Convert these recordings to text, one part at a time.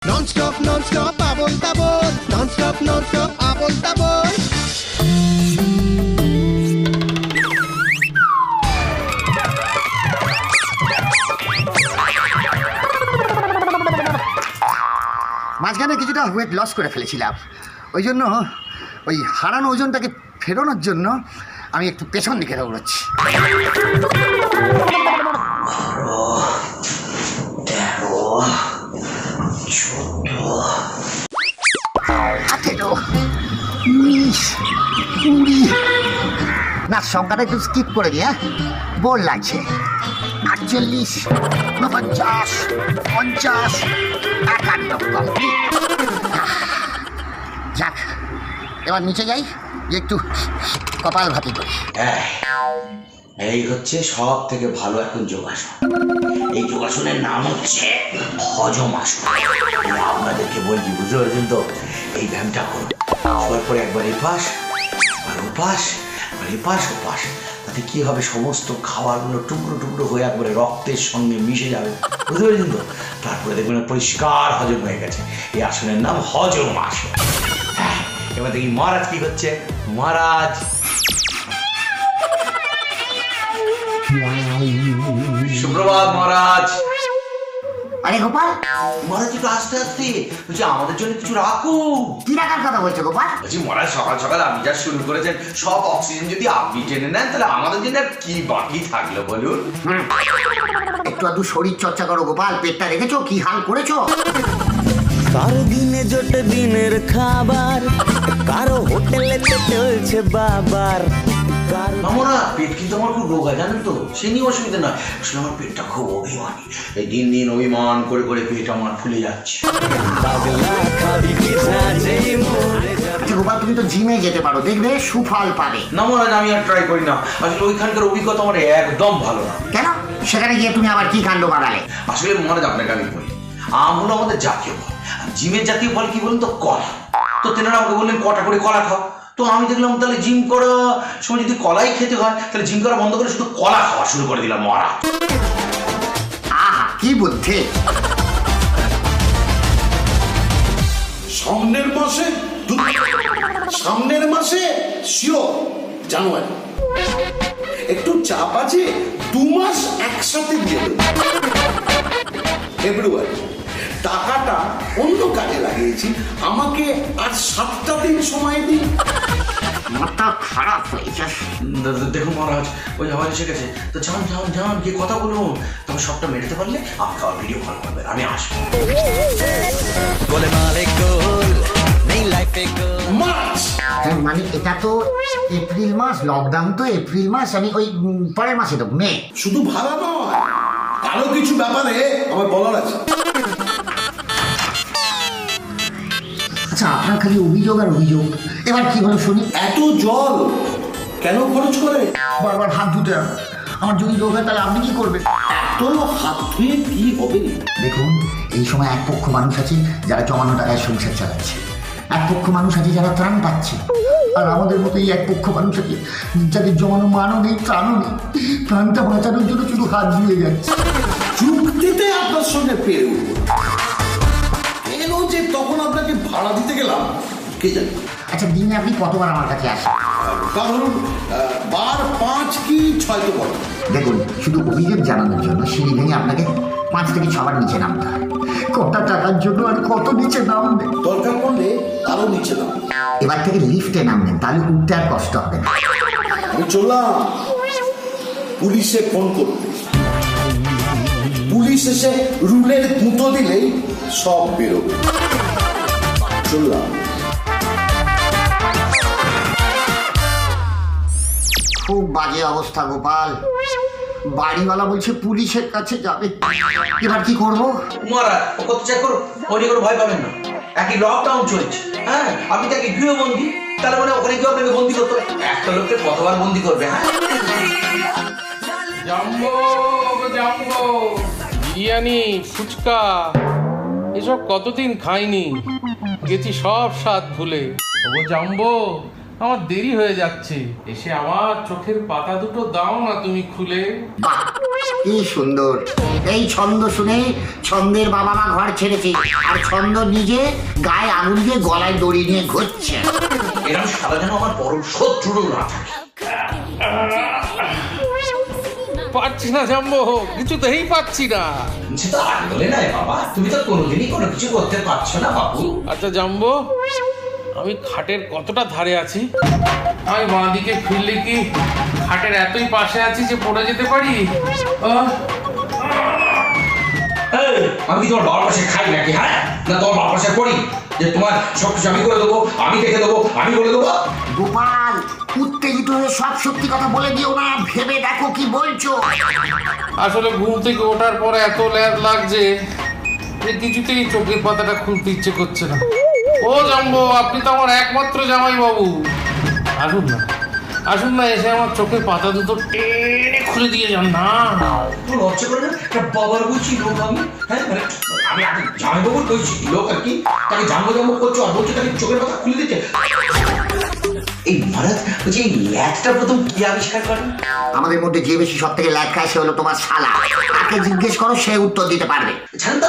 Non-stop, abol tabol. Non-stop, abol tabol. মাঝখানে কিছুটা weight loss করে ফেলেছিলাম, ওই জন্য ওই হারানো ওজনটাকে ফেরানোর জন্য আমি একটু পেছন দিকে দৌড়চ্ছি। না, সংখ্যাটা একটু স্কিপ করে দিয়ে বোর লাগছে। 48, 49, 50, 51 যাক, এবার নিচে যাই, একটু কপাল ভাতি করি। এই হচ্ছে সব থেকে ভালো এখন যোগাসন। এই যোগাসনের নাম হচ্ছে হজমাসন। আপনাদেরকে বলছি, বুঝতে পারছেন তো? এই ব্যায়ামটা করুন, শোয়ার পরে একবার এপাশ আর ওপাশ, এপাশ ওপাশ, তাতে কি হবে, সমস্ত খাবারগুলো টুকরো টুকরো হয়ে একবারে রক্তের সঙ্গে মিশে যাবে, বুঝতে পেরেছেন তো? তারপরে দেখবেন পরিষ্কার হজম হয়ে গেছে। এই আসনের নাম হজম আসন। এবার দেখি মহারাজ কি হচ্ছে। মহারাজ, সুপ্রভাত মহারাজ। আরে গোপাল, মহারাজ একটু আস্তে আস্তে, বলছি আমাদের জন্য কিছু রাখো। কি রাখার কথা বলছো গোপাল? বলছি মহারাজ, সকাল সকাল আপনি যা শুরু করেছেন, সব অক্সিজেন যদি আপনি টেনে নেন, তাহলে আমাদের জন্য আর কি বাকি থাকলো বলুন? একটু আধটু শরীর চর্চা করো গোপাল, পেটটা রেখেছো, কি হাল করেছো? কারো দিনে জোটে দিনের খাবার, কারো হোটেলে চলছে বাবার। মামরা, পেট কিন্তু আমার খুব রোগা, জানেন তো? সে নিয়ে অসুবিধা নয়, আসলে আমার পেটটা খুব অভিমানী। এই দিন দিন অভিমান করে করে পেট আমার ফুলে যাচ্ছে। আচ্ছা গোপাল, তুমি তো জিমে যেতে পারো, দেখবে সুফল পাবে। না মহারাজ, আমি আর ট্রাই করি না। আসলে ওইখানকার অভিজ্ঞতা আমার একদম ভালো না। কেন? সেখানে গিয়ে তুমি আবার কি কাণ্ড বাড়ালে? আসলে মহারাজ, আপনাকে আমি বলি, আম হলো আমাদের জাতীয় ফল। জিমের জাতীয় ফল কি বলুন তো? কলা। তো তেনারা আমাকে বললেন কটা করে কলা খাও। তো আমি দেখলাম তাহলে জিম করার সময় যদি কলাই খেতে হয়, তাহলে জিম করা বন্ধ করে শুধু কলা খাওয়া শুরু করে দিলাম মহারাজ। আহা, কি বুদ্ধি! সামনের মাসে শিওর জানুয়ারি, একটু চাপ আছে, 2 মাস একসাথে দিয়ে দেব। ফেব্রুয়ারি টাকাটা অন্য কাজে লাগিয়েছি, আমাকে আর 7টা দিন সময় দিন। মাথা খারাপ হয়েছে। দেখুন মহারাজ, ওই আমার এসে গেছে, তো যান যান যান, গিয়ে কথা বলুন। তবে সবটা মেটাতে পারলে আমাকে আবার ভিডিও কল করবেন, আমি আসবো। মার্চ, হ্যাঁ, মানে এটা তো এপ্রিল মাস, লকডাউন তো এপ্রিল মাস, আমি ওই পরের মাসে তো মে। শুধু ভাড়া নয়, আরো কিছু ব্যাপারে আমার বলার আছে। আচ্ছা, আপনার খালি অভিযোগ আর অভিযোগ, এবার কি হলো শুনি। এত জল কেন খরচ করে? বারবার হাত ধুতে হবে। আমার যদি রোগ হয় তাহলে আপনি কি করবেন? এত হাত ধুয়ে কি হবে? দেখুন, এই সময় এক পক্ষ মানুষ আছে যারা জমানো টাকায় সংসার চালাচ্ছে, এক পক্ষ মানুষ আছে যারা ত্রাণ পাচ্ছে, আর আমাদের মতো এই এক পক্ষ মানুষ আছে যাদের জমানো মানও নেই, ত্রাণও নেই, প্রাণটা বাঁচানোর জন্য শুধু হাত ধুয়ে যাচ্ছে। চুক্তিতে আপনার সঙ্গে পেরে উঠবো, কেন যে তখন আপনাকে ভাড়া দিতে গেলাম কে জানে। আচ্ছা, দিনে আপনি কতবার আমার কাছে আসেন? কারণ বার 5 কি 6 তো বড়। দেখুন, শুধু অভিযোগ জানানোর জন্য সিঁড়ি ভেঙে আপনাকে 5 থেকে 6 বার নিচে নামতে হয়। কটা টাকার জন্য আর কত নিচে নামবে? দরকার পড়লে আরো নিচে নাম। এবার থেকে লিফটে নামবেন, তাহলে উঠতে আর কষ্ট হবে না। আমি চললাম পুলিশে ফোন করতে। পুলিশ এসে রুলের গুঁতো দিলেই সব বেরোবে। চললাম। খুব বাজে অবস্থা গোপাল, বাড়িওয়ালা বলছে পুলিশের কাছে যাবে, এবার কি করবো? মহারাজ, ও কত চেক করো, ওই করে ভয় পাবেন না। একই লকডাউন চলছে, হ্যাঁ, আপনি তাকে গৃহবন্দী, তাহলে মানে ওখানে গিয়ে আপনাকে বন্দি করতে হবে। একটা লোককে কতবার বন্দি করবে? হ্যাঁ, জাম্বো জাম্বো, বিরিয়ানি, ফুচকা, এসব কতদিন খাইনি, গেছি সব স্বাদ ভুলে। ও জাম্বো, আমার দেরি হয়ে যাচ্ছে, এসে আমার চোখের পাতা দুটো দাও না তুমি খুলে। বাহ, কি সুন্দর! এই ছন্দ শুনে ছন্দের বাবা মা ঘর ছেড়েছে, আর ছন্দ নিজে গায়ে আঙুল দিয়ে গলায় দড়ি নিয়ে ঘুরছে। এরকম সারা যেন আমার পরম শত্রুরও না থাকে। পাচ্ছি না জাম্বো, কিছুতেই পাচ্ছি না। সেটা আর বলে নাই বাবা, তুমি তো কোনোদিনই কোনো কিছু করতে পারছো না বাবু। আচ্ছা জাম্বো, আমি খাটের কতটা ধারে আছি? আমি বাঁ দিকে ফিরলে কি খাটের এতই পাশে আছি যে পড়ে যেতে পারি? এই, আমি কি তোমার বাবার পাশে খাই নাকি? হ্যাঁ, না তোমার বাবার পাশে পড়ি যে তোমার সবকিছু আমি করে দেবো, আমি দেখে দেবো, আমি বলে দেবো? গোপাল, উত্তেজিত হয়ে সব সত্যি কথা বলে দিও না, ভেবে দেখো কি বলছো। আসলে ঘুম থেকে ওঠার পরে এত ল্যাদ লাগছে যে কিছুতেই চোখের পাতাটা খুলতে ইচ্ছে করছে না। ও জাম্বো, আপনি তো আমার একমাত্র জামাই বাবু, আসুন না, আসুন না, এসে আমার চোখের পাতা দুটো টেনে খুলে দিয়ে যান না। তোর লজ্জা করে না? একটা বাবার বলছি লোক আমি, হ্যাঁ মানে আমি একটা জামাই বাবুর বলছি লোক আর কি, তাকে জাম্বো জাম্বো করছো আর বলছো তাকে চোখের কথা খুলে দিতে। এই মহারাজ বলছি, এই ল্যাটটা প্রথম কি আবিষ্কার করেন? আমাদের মধ্যে যে বেশি সব থেকে ল্যাগ খায় সে হলো তোমার শালা। তাকে জিজ্ঞেস করো, সে উত্তর দিতে পারবে। জানেন তো,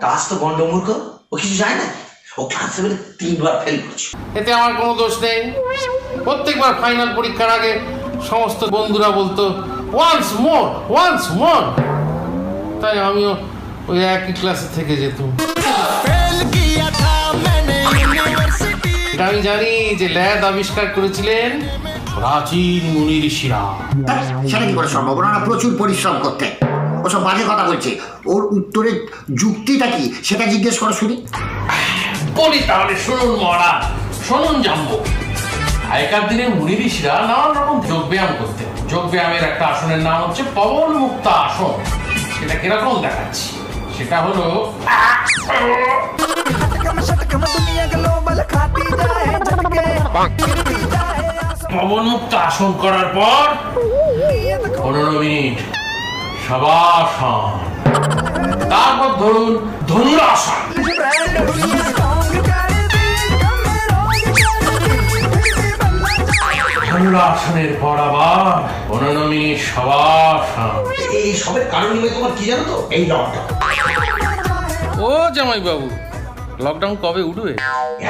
কাজ তো গন্ডমূর্খ, ও কিছু যায় না। ও ক্লাস 7-এ 3বার ফেল করছে। এতে আমার কোনো দোষ নেই। প্রত্যেকবার ফাইনাল পরীক্ষার আগে সমস্ত বন্ধুরা বলতো ওয়ান্স মোর, ওয়ান্স মোর, তাই আমিও ওই একই ক্লাসে থেকে যেতাম। এটা আমি জানি যে ল্যাদ আবিষ্কার করেছিলেন প্রাচীন মুনি ঋষিরা। সেটা কি করে সম্ভব? ওনারা প্রচুর পরিশ্রম করতে। ওসব বাজে কথা বলছে। ওর উত্তরের যুক্তিটা কি সেটা জিজ্ঞেস করো শুনি। বলি তাহলে শুনুন মহারাজ, শুনুন জাম্বো। আগেকার দিনে মুনি ঋষিরা নানান রকম যোগব্যায়াম করতেন। যোগব্যায়ামের একটা আসনের নাম হচ্ছে পবন মুক্তা আসন। সেটা কিরকম দেখাচ্ছি, সেটা হলো পবন মুক্ত আসন করার পর 15 মিনিট শবাসন, তারপর ধরুন ধনুরাসন, ধনুরাসনের পর আবার 15 মিনিট শবাসন। এই সবের কারণ নিয়ে তোমার কি জানো তো? এই লকডাউন। ও জামাই বাবু, লকডাউন কবে উঠবে?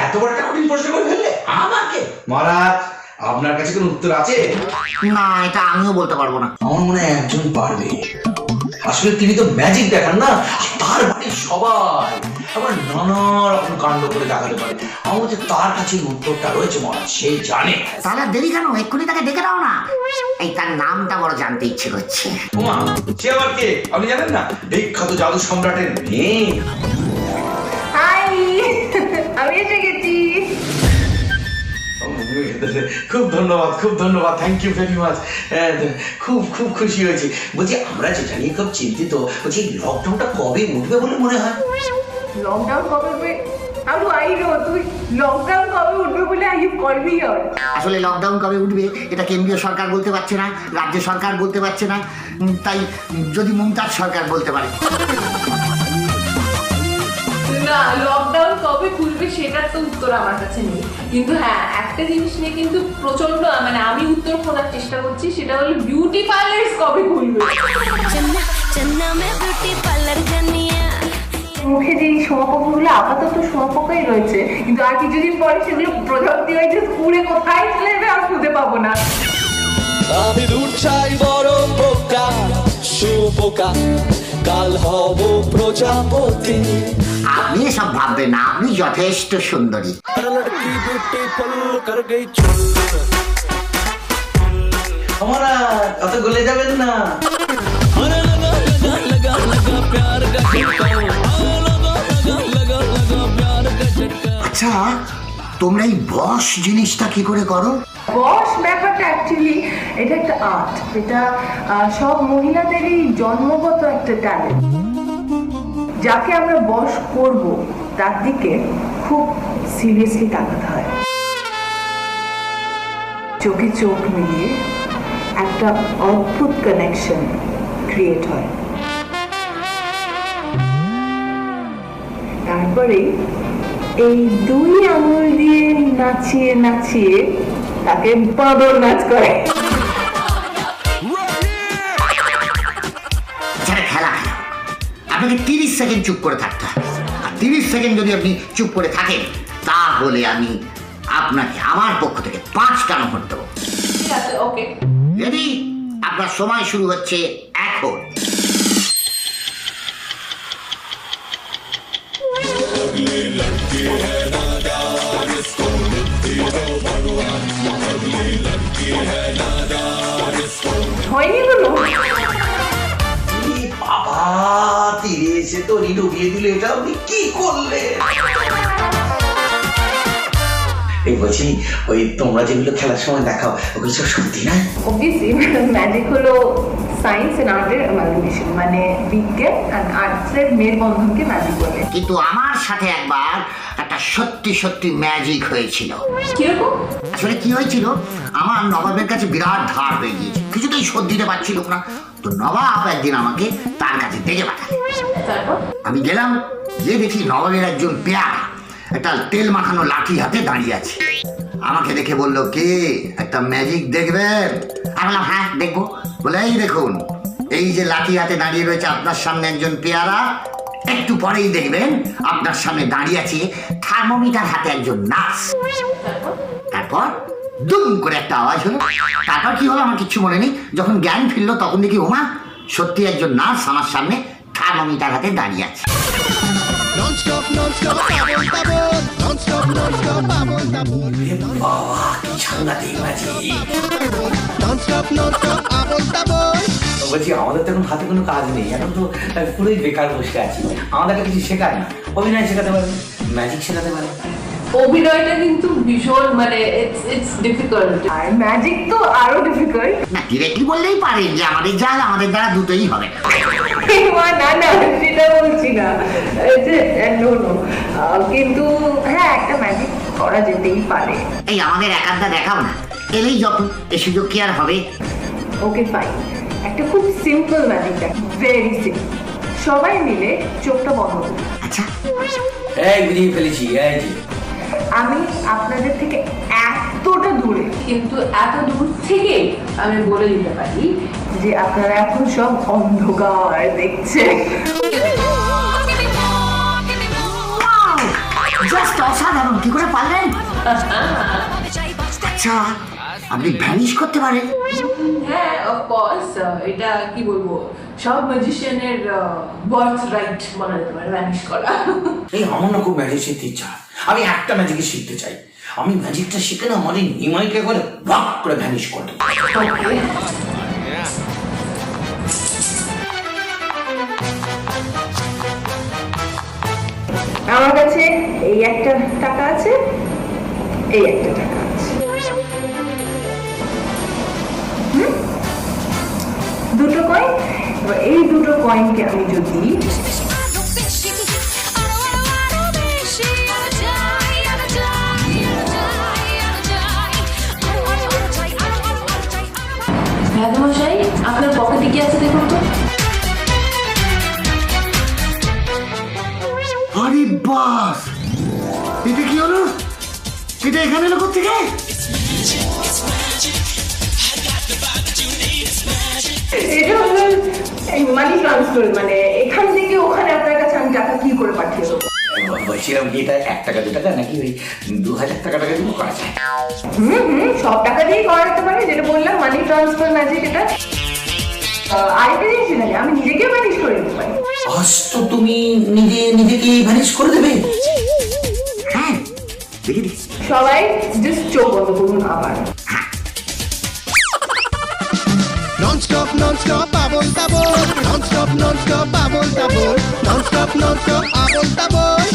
এত বড় একটা কঠিন প্রশ্ন করে ফেললে আমাকে। মহারাজ, আপনার কাছে কোনো উত্তর আছে? না, এটা আমিও বলতে পারবো না। আমার মনে হয় একজন পারবে। আসলে তিনি তো ম্যাজিক দেখান না, তার বাড়ির সবাই আবার নানা রকম কাণ্ড করে দেখাতে পারে। আমার মতে তার কাছে উত্তরটা রয়েছে মহারাজ, সে জানে। তাহলে দেরি কেন? এক্ষুনি তাকে ডেকে দাও না। এই তার নামটা বড় জানতে ইচ্ছে করছে। ওমা, সে আবার কে আপনি জানেন না? বিখ্যাত জাদু সম্রাটের মেয়ে। হাই, আমি এসে গেছি। খুব ধন্যবাদ, খুব ধন্যবাদ, থ্যাংক ইউ ভেরি মাচ। খুব খুব খুশি হয়েছি। বলছি, আমরা যেটা নিয়ে খুব চিন্তিত, বলছি লকডাউনটা কবে উঠবে বলে মনে হয়? লকডাউন কবে উঠবে? How do I know? তুই লকডাউন কবে উঠবে বলে I U call me here? আসলে লকডাউন কবে উঠবে এটা কেন্দ্রীয় সরকার বলতে পারছে না, রাজ্য সরকার বলতে পারছে না। তাই যদি মমতাজ সরকার বলতে পারে। না, লকডাউন কবে খুলবে সেটার তো উত্তর আমার কাছে নেই, কিন্তু হ্যাঁ একটা জিনিস নিয়ে কিন্তু প্রচন্ড মানে আমি উত্তর খোঁজার চেষ্টা করছি, সেটা হলো বিউটি পার্লার কবে খুলবে। মুখে যে সোমাপোকাগুলো আপাতত সোমাপোকাই রয়েছে, কিন্তু আর কিছুদিন পরে সেগুলো প্রজাপতি হয়ে যে উড়ে কোথায় চলে যাবে আর খুঁজে পাবো না। আমি দূর চাই বড় পোকা, শুয়োপোকা, কাল হব প্রজাপতি। আপনি এসব ভাববেন না, আপনি যথেষ্ট সুন্দরী। মহারাজ, অত গলে যাবেন না। আচ্ছা, তোমরা এই বস জিনিসটা কি করে করো? বস ব্যাপারটা অ্যাকচুয়ালি এটা একটা আর্ট, এটা সব মহিলাদেরই জন্মগত একটা ট্যালেন্ট। যাকে আমরা বস করব তার দিকে খুব সিরিয়াসলি তাকাতে হয়, চোখে চোখ মিলিয়ে একটা অদ্ভুত কানেকশন ক্রিয়েট হয়। তারপরে এই দুই আঙুল দিয়ে নাচিয়ে নাচিয়ে তাকে বাঁদর নাচ করে। যারা খেলা খেলা আপনাকে 30 সেকেন্ড চুপ করে থাকতে হবে, আর 30 সেকেন্ড যদি আপনি চুপ করে থাকেন তাহলে আমি আপনাকে আমার পক্ষ থেকে 5টা নম্বর দেবো। ঠিক আছে, ওকে। রেডি? আপনার সময় শুরু হচ্ছে এখন। হয়নি বলো? বাবা, তীরে এসে তো ডুবিয়ে দিল, এটা আপনি কি করলে? এই বলছি, ওই তোমরা যেগুলো খেলার সময় দেখাও ওগুলো সব সত্যি না? অবভিয়াসলি ম্যাজিক হলো সায়েন্স এন্ড আর্টের অ্যামালগামেশন, মানে বিজ্ঞান আর আর্টসের মেলবন্ধনকে ম্যাজিক বলে। কিন্তু আমার সাথে একবার একটা সত্যি সত্যি ম্যাজিক হয়েছিল। কিরকম? আসলে কি হয়েছিল, আমার নবাবের কাছে বিরাট ধার হয়ে গিয়েছে, কিছুতেই শোধ দিতে পারছিল না। তো নবাব একদিন আমাকে তার কাছে ডেকে পাঠালেন। তারপর আমি গেলাম, গিয়ে দেখি নবাবের একজন পেয়ারা একটা তেল মাখানো লাঠি হাতে দাঁড়িয়ে আছে। আমাকে দেখে বলল, কে একটা ম্যাজিক দেখবেন? আমি বললাম, হ্যাঁ দেখবো। বলে, এই দেখুন, এই যে লাঠি হাতে দাঁড়িয়ে রয়েছে আপনার সামনে একজন পেয়ারা, একটু পরেই দেখবেন আপনার সামনে দাঁড়িয়ে আছে থার্মোমিটার হাতে একজন নার্স। তারপর দুম করে একটা আওয়াজ হলো। তারপর কি হলো আমার কিচ্ছু মনে নেই। যখন জ্ঞান ফিরলো তখন দেখি, ওমা, সত্যি একজন নার্স আমার সামনে থার্মোমিটার হাতে দাঁড়িয়ে আছে। Nonstop nonstop Abol Tabol, nonstop nonstop Abol Tabol, বাবা, কি সাংঘাতিক magic! Nonstop nonstop Abol Tabol. বলছি, আমাদের তো এখন হাতে কোনো কাজ নেই, এখন তো পুরোই বেকার বসে আছি। আমাদেরকে কিছু শেখায় না, অভিনয় শেখাতে পারে, ম্যাজিক শেখাতে পারে। অভিনয়টা কিন্তু ভীষণ মানে ইটস ডিফিকাল্ট, আর ম্যাজিক তো আরো ডিফিকাল্ট। না, ডিরেক্টলি বললেই পারেন যে আমাদের জাল আমাদের দ্বারা দুটোই হবে। না না, সেটা বলছি না, নো নো, কিন্তু হ্যাঁ একটা ম্যাজিক করা যেতেই পারে। এই আমাদের একাধটা দেখাও না, এলেই যখন এই সুযোগ কি আর হবে? ওকে ফাইন, একটা খুব সিম্পল ম্যাজিক দেখ, ভেরি সিম্পল। সবাই মিলে চোখটা বন্ধ করুন। আচ্ছা, এই বুঝিয়ে ফেলেছি, এই যে আমি আপনাদের থেকে এতটা দূরে, কিন্তু এত দূর থেকে আমি বলে দিতে পারি যে আপনারা এখন সব অন্ধকার দেখছেন। জাস্ট অসাধারণ, কি করে পারলেন? আচ্ছা, আপনি ভ্যানিশ করতে পারেন? হ্যাঁ অফকোর্স, এটা কি বলবো, সব ম্যাজিশিয়ানের বার্থ রাইট বলা যেতে পারে, ভ্যানিশ করা। এই আমার না খুব ম্যাজিক শিখতে ইচ্ছা। আমি একটা ম্যাজিক শিখতে চাই। আমি ম্যাজিকটা শিখে না মানে নিমাইকে করে ভাগ করে ভ্যানিশ করে দেবো। আমার কাছে এই একটা টাকা আছে, এই একটা টাকা আছে, দুটো কয়েন। এবার এই দুটো কয়েনকে আমি যদি মশাই আপনার পকেটে কি আছে দেখুন তো। আরে বাস, এটা কি হলো? এটা এখানে এলো কোত্থেকে? এটা হলো মানি ট্রান্সফার, মানে এখান থেকে ওখানে আপনার কাছে আমি টাকা কি করে পাঠিয়ে দেবো। বলছিলাম কি, এটা 1 টাকা 2 টাকা নাকি ওই 2000 টাকা কিন্তু করা যায়? সব টাকা দিয়েই করা যেতে পারে, যেটা বললাম মানি ট্রান্সফার ম্যাজিক। এটা আরেকটা জিনিস জানি, আমি নিজেকেও ম্যানেজ করে দিতে পারি। আজ তো তুমি নিজেকে ভ্যানিশ করে দেবে? হ্যাঁ, দেখি দেখি। সবাই জাস্ট চোখ বন্ধ করুন আবার। Nonstop nonstop Abol Tabol, nonstop nonstop Abol Tabol, nonstop nonstop Abol Tabol.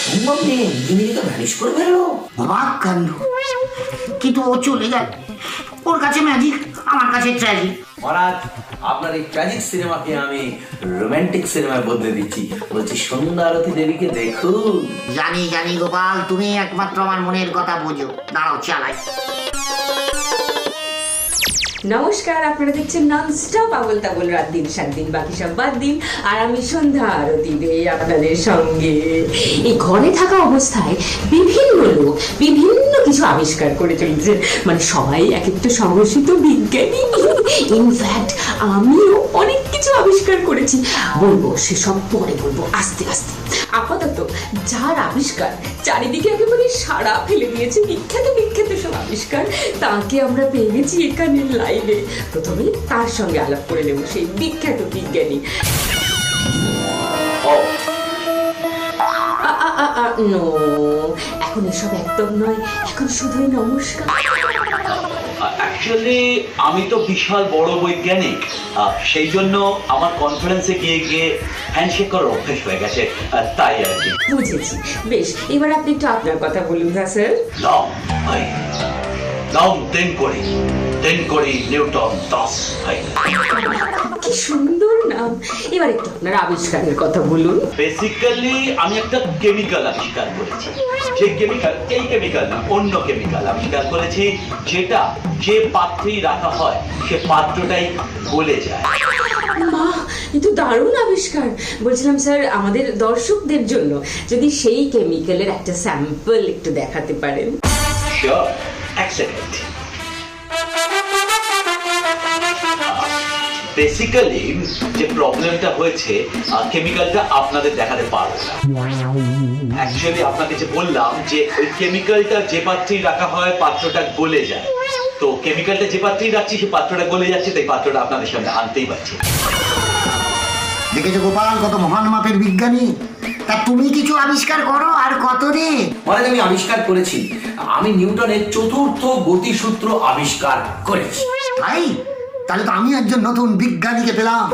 সম্ভব নেই, নিজেকে ভ্যানিশ করে ফেলো। অবাক কাণ্ড, কিন্তু ও চলে গেল। ওর কাছে ম্যাজিক, আমার কাছে ট্র্যাজিক। মহারাজ, আপনার এই ট্র্যাজিক সিনেমাকে আমি রোমান্টিক সিনেমায় বদলে দিচ্ছি। বলছি, সন্ধ্যা আরতি দেবীকে দেখুন। জানি জানি গোপাল, তুমি একমাত্র আমার মনের কথা বোঝো। দাঁড়াও, চালাই। নমস্কার, আপনারা দেখছেন ননস্টপ আবল তাবল, রাত দিন 7 দিন বাকি সব বাদ দিন। আর আমি সন্ধ্যা আরতি দেই আপনাদের সঙ্গে। এই ঘরে থাকা অবস্থায় বিভিন্ন লোক বিভিন্ন কিছু আবিষ্কার করে চলেছে, মানে সবাই এক একটা সাহসিত বিজ্ঞানী। ইনফ্যাক্ট আমিও অনেক কিছু আবিষ্কার করেছি, বলবো সেসব পরে বলবো আস্তে আস্তে। আপাতত যার আবিষ্কার চারিদিকে একেবারে সাড়া ফেলে দিয়েছে, বিখ্যাত বিখ্যাত সব আবিষ্কার, তাকে আমরা পেয়ে গেছি এখানে লাইভে। প্রথমে তার সঙ্গে আলাপ করে নেব, সেই বিখ্যাত বিজ্ঞানী। নো, এখন এসব একদম নয়, এখন শুধুই নমস্কার। অ্যাকচুয়ালি আমি তো বিশাল বড় বৈজ্ঞানিক, সেই জন্য আমার কনফারেন্সে গিয়ে গিয়ে হ্যান্ডশেক করার অভ্যেস হয়ে গেছে, তাই আর কি। বুঝেছি, বেশ, এবার আপনি একটু আপনার কথা বলুন না স্যার। নাম তেন করি নিউটন দাস ভাই। কি সুন্দর নাম। এবার একটু আপনার আবিষ্কারের কথা বলুন। বেসিক্যালি আমি একটা কেমিক্যাল আবিষ্কার করেছি। সেই কেমিক্যাল, এই কেমিক্যাল না, অন্য কেমিক্যাল আবিষ্কার করেছি, যেটা যে পাত্রেই রাখা হয় সে পাত্রটাই গলে যায়। বাহ, এ তো দারুণ আবিষ্কার। বলছিলাম স্যার, আমাদের দর্শকদের জন্য যদি সেই কেমিক্যালের একটা স্যাম্পল একটু দেখাতে পারেন। শিওর, এক সেকেন্ড। বেসিক্যালি যে প্রবলেমটা হয়েছে, কেমিক্যালটা আপনাদের দেখাতে পারবো না। অ্যাকচুয়ালি আপনাকে যে বললাম যে ওই কেমিক্যালটা যে পাত্রেই রাখা হয় পাত্রটা গলে যায়, তো কেমিক্যালটা যে পাত্রেই রাখছি সে পাত্রটা গলে যাচ্ছে, তাই পাত্রটা আপনাদের সামনে আনতেই পারছি। দেখেছো গোপাল, কত মহান মাপের বিজ্ঞানী। তা তুমি কিছু আবিষ্কার করো আর কত রে। মহারাজ, আমি আবিষ্কার করেছি, আমি নিউটনের চতুর্থ গতিসূত্র আবিষ্কার করেছি। ভাই, তাহলে তো আমি একজন নতুন বিজ্ঞানীকে পেলাম।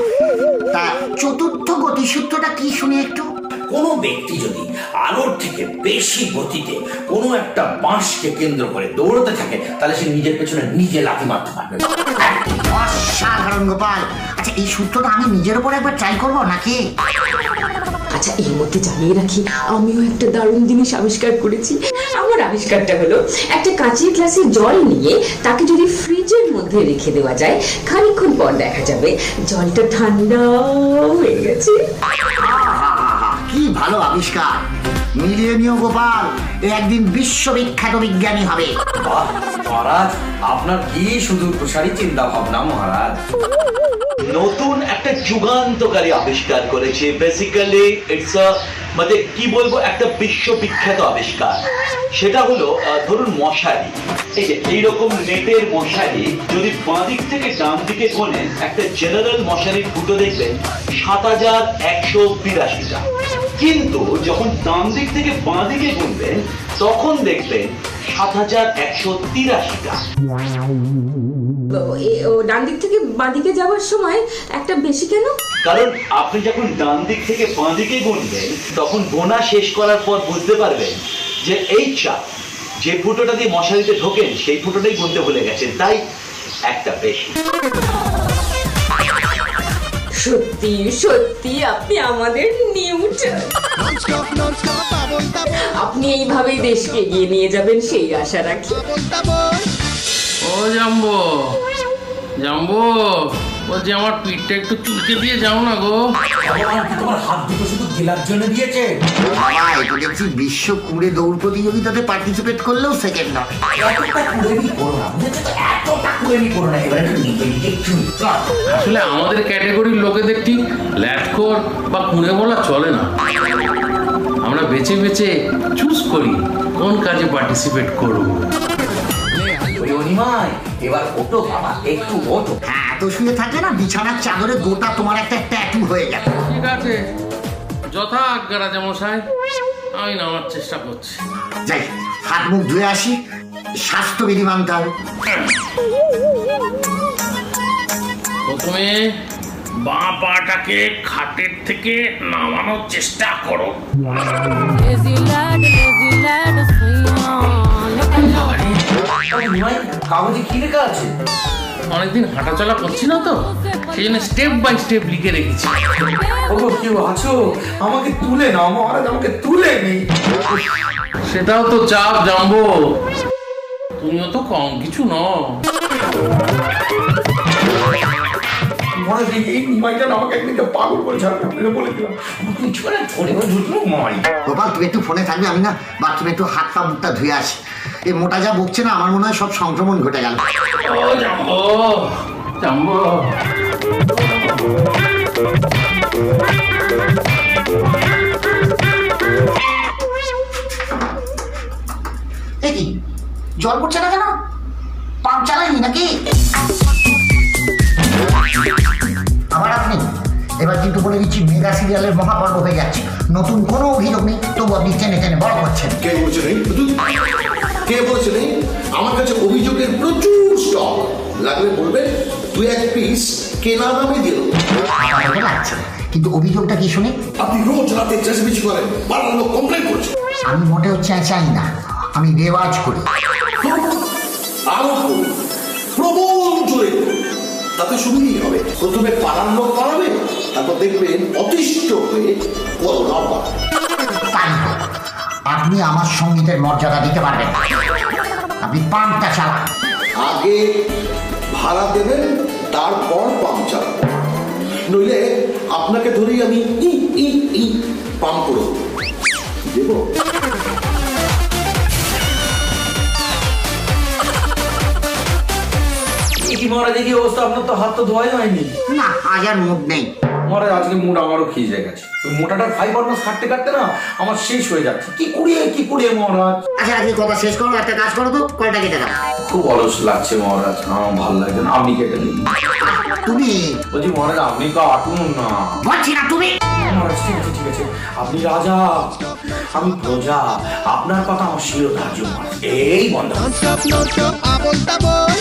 তা চতুর্থ গতিসূত্রটা কি শুনি একটু। কোনো ব্যক্তি যদি আলোর থেকে বেশি গতিতে কোনো একটা বাঁশকে কেন্দ্র করে দৌড়তে থাকে, তাহলে সে নিজের পেছনে নিজে লাথি মারতে পারবে। অসাধারণ গোপাল। আচ্ছা, এই সূত্রটা আমি নিজের উপর একবার ট্রাই করবো নাকি? আচ্ছা, এর মধ্যে জানিয়ে রাখি, আমিও একটা দারুণ জিনিস আবিষ্কার করেছি। আমার আবিষ্কারটা হলো, একটা কাঁচের গ্লাসে জল নিয়ে তাকে যদি ফ্রিজের মধ্যে রেখে দেওয়া যায়, খানিকক্ষণ পর দেখা যাবে জলটা ঠান্ডা হয়ে গেছে। কি ভালো আবিষ্কার, মিলিয়ে নিও গোপাল, এ একদিন বিশ্ববিখ্যাত বিজ্ঞানী হবে। মহারাজ, আপনার কি সুদূর প্রসারী চিন্তা ভাবনা মহারাজ। নতুন একটা যুগান্তকারী আবিষ্কার করেছে। বেসিক্যালি ইটস মানে কি বলবো, একটা বিশ্ববিখ্যাত আবিষ্কার। সেটা হলো, ধরুন মশারি, এই যে এইরকম নেটের মশারি, যদি বাঁ দিক থেকে ডান দিকে কোণেন, একটা জেনারেল মশারির ফুটো দেখবেন 7182টা। কিন্তু যখন ডান দিক থেকে বাঁ দিকে গুনবেন, তখন দেখবেন 7183টা। ডান দিক থেকে বাঁ দিকে যাওয়ার সময় একটা বেশি কেন? কারণ আপনি যখন ডান দিক থেকে বাঁ দিকে গুনবেন, তখন গোনা শেষ করার পর বুঝতে পারবেন যে এই চাপ যে ফুটোটা দিয়ে মশারিতে ঢোকেন সেই ফুটোটাই গুনতে ভুলে গেছেন, তাই একটা বেশি। সত্যি সত্যি আপনি আমাদের নিউটন। আপনি এইভাবেই দেশকে এগিয়ে নিয়ে যাবেন সেই আশা রাখি। ও জাম্বো, জাম্বো, বলছি আমার পিঠটা একটু চুলকে দিয়ে যাও না গো। তোমার হাত দুটো শুধু গেলার জন্য দিয়েছে। দেখছি বিশ্ব কুড়ে দৌড় প্রতিযোগিতাতে পার্টিসিপেট করলেও সেকেন্ড হবে। আসলে আমাদের ক্যাটাগরির লোকেদের ঠিক ল্যাটকোর বা কুঁড়ে বলা চলে না। আমরা বেছে বেছে চুজ করি কোন কাজে পার্টিসিপেট করব। এবার ওটো বাবা, একটু ওটো। হ্যাঁ, এত শুয়ে থাকে না, বিছানার চাদরে গোটা তোমার একটা ট্যাটু হয়ে যাবে। ঠিক আছে, যথা আজ্ঞা রাজামশাই, আমি নামার চেষ্টা করছি। যাই, হাত মুখ ধুয়ে আসি, স্বাস্থ্যবিধি মানতে হবে। প্রথমে বাঁ পাটাকে খাটের থেকে নামানোর চেষ্টা করো। কাগজে কি লেখা আছে? অনেকদিন হাঁটাচলা করছি না তো, সেই জন্য স্টেপ বাই স্টেপ লিখে রেখেছি। ওগো, কেউ আছো? আমাকে তুলে নাও মহারাজ, আমাকে তুলে নেই। সেটাও তো চাপ জাম্বো, তুমিও তো কম কিছু নও। মহারাজ এই নিমাইটা আমাকে একদিন পাগল করেছে, আমি আপনাকে বলে দিলাম আমাকে কিছু করে ধরে ঢুকলো মাই। গোপাল তুমি একটু ফোনে থাকবে, আমি না বাথরুমে একটু হাত পা মুখটা ধুয়ে আসি। এই মোটা যা বকছে না, আমার মনে হয় সব সংক্রমণ ঘটে গেল। ও জাম্বো জাম্বো কি জল পড়ছে না কেন? পাম্প চালাইনি নাকি? আবার আপনি এবার কিন্তু বলে দিচ্ছি, মেগা সিরিয়ালের মহাপর্ব হয়ে যাচ্ছে। নতুন কোনো অভিযোগ নেই, তবু আপনি টেনে টেনে বড় করছেন। কে বলছে নেই? কে বলছে নেই? আমার কাছে অভিযোগের প্রচুর স্টক, লাগলে বলবে 2-1 পিস কেনা দামে দিল। লাগছে, কিন্তু অভিযোগটা কি শুনি? আপনি রোজ রাতে চেঁচামেচি করেন, পাড়ার লোক কমপ্লেন করছে। আমি মোটেও চেঁচাই না, আমি রেওয়াজ করি। আরো করুন, প্রবল জোরে করুন, তাতে সুবিধেই হবে। প্রথমে পাড়ার লোক পালাবে, তারপর দেখবেন অতিষ্ঠ হয়ে করোনা বাড়বে। তাই আপনি আমার সঙ্গীতের মর্যাদা দিতে পারবেন, আপনি পাম্পটা চালান। আগে ভাড়া দেবেন, তারপর পাম্প চালাবেন, নইলে আপনাকে ধরেই আমি ই ই ই পাম্প করে দেব। কি মহারাজ কি অবস্থা? আপনার তো হাত তো ধোয়াই হয়নি। না, আজ আর মুড নেই মহারাজ, আজকে মুড আমারও খিজে গেছে। মোটাটার ফাইবার মাছ কাটতে কাটতে না আমার শেষ হয়ে যাচ্ছে। কি কুড়িয়ে মহারাজ। আচ্ছা, আজকে কথা শেষ করো, একটা কাজ করো তো, কয়টা কেটে দাও। খুব অলস লাগছে মহারাজ, আমার ভালো লাগছে না, আপনি কেটে নিন। তুমি বলছি মহারাজ আপনি কাটুন না। বলছি না তুমি। মহারাজ ঠিক আছে ঠিক আছে, আপনি রাজা আমি প্রজা, আপনার কথা আমার শিরোধার্য। এই বন্ধ। ননস্টপ আবোল তাবোল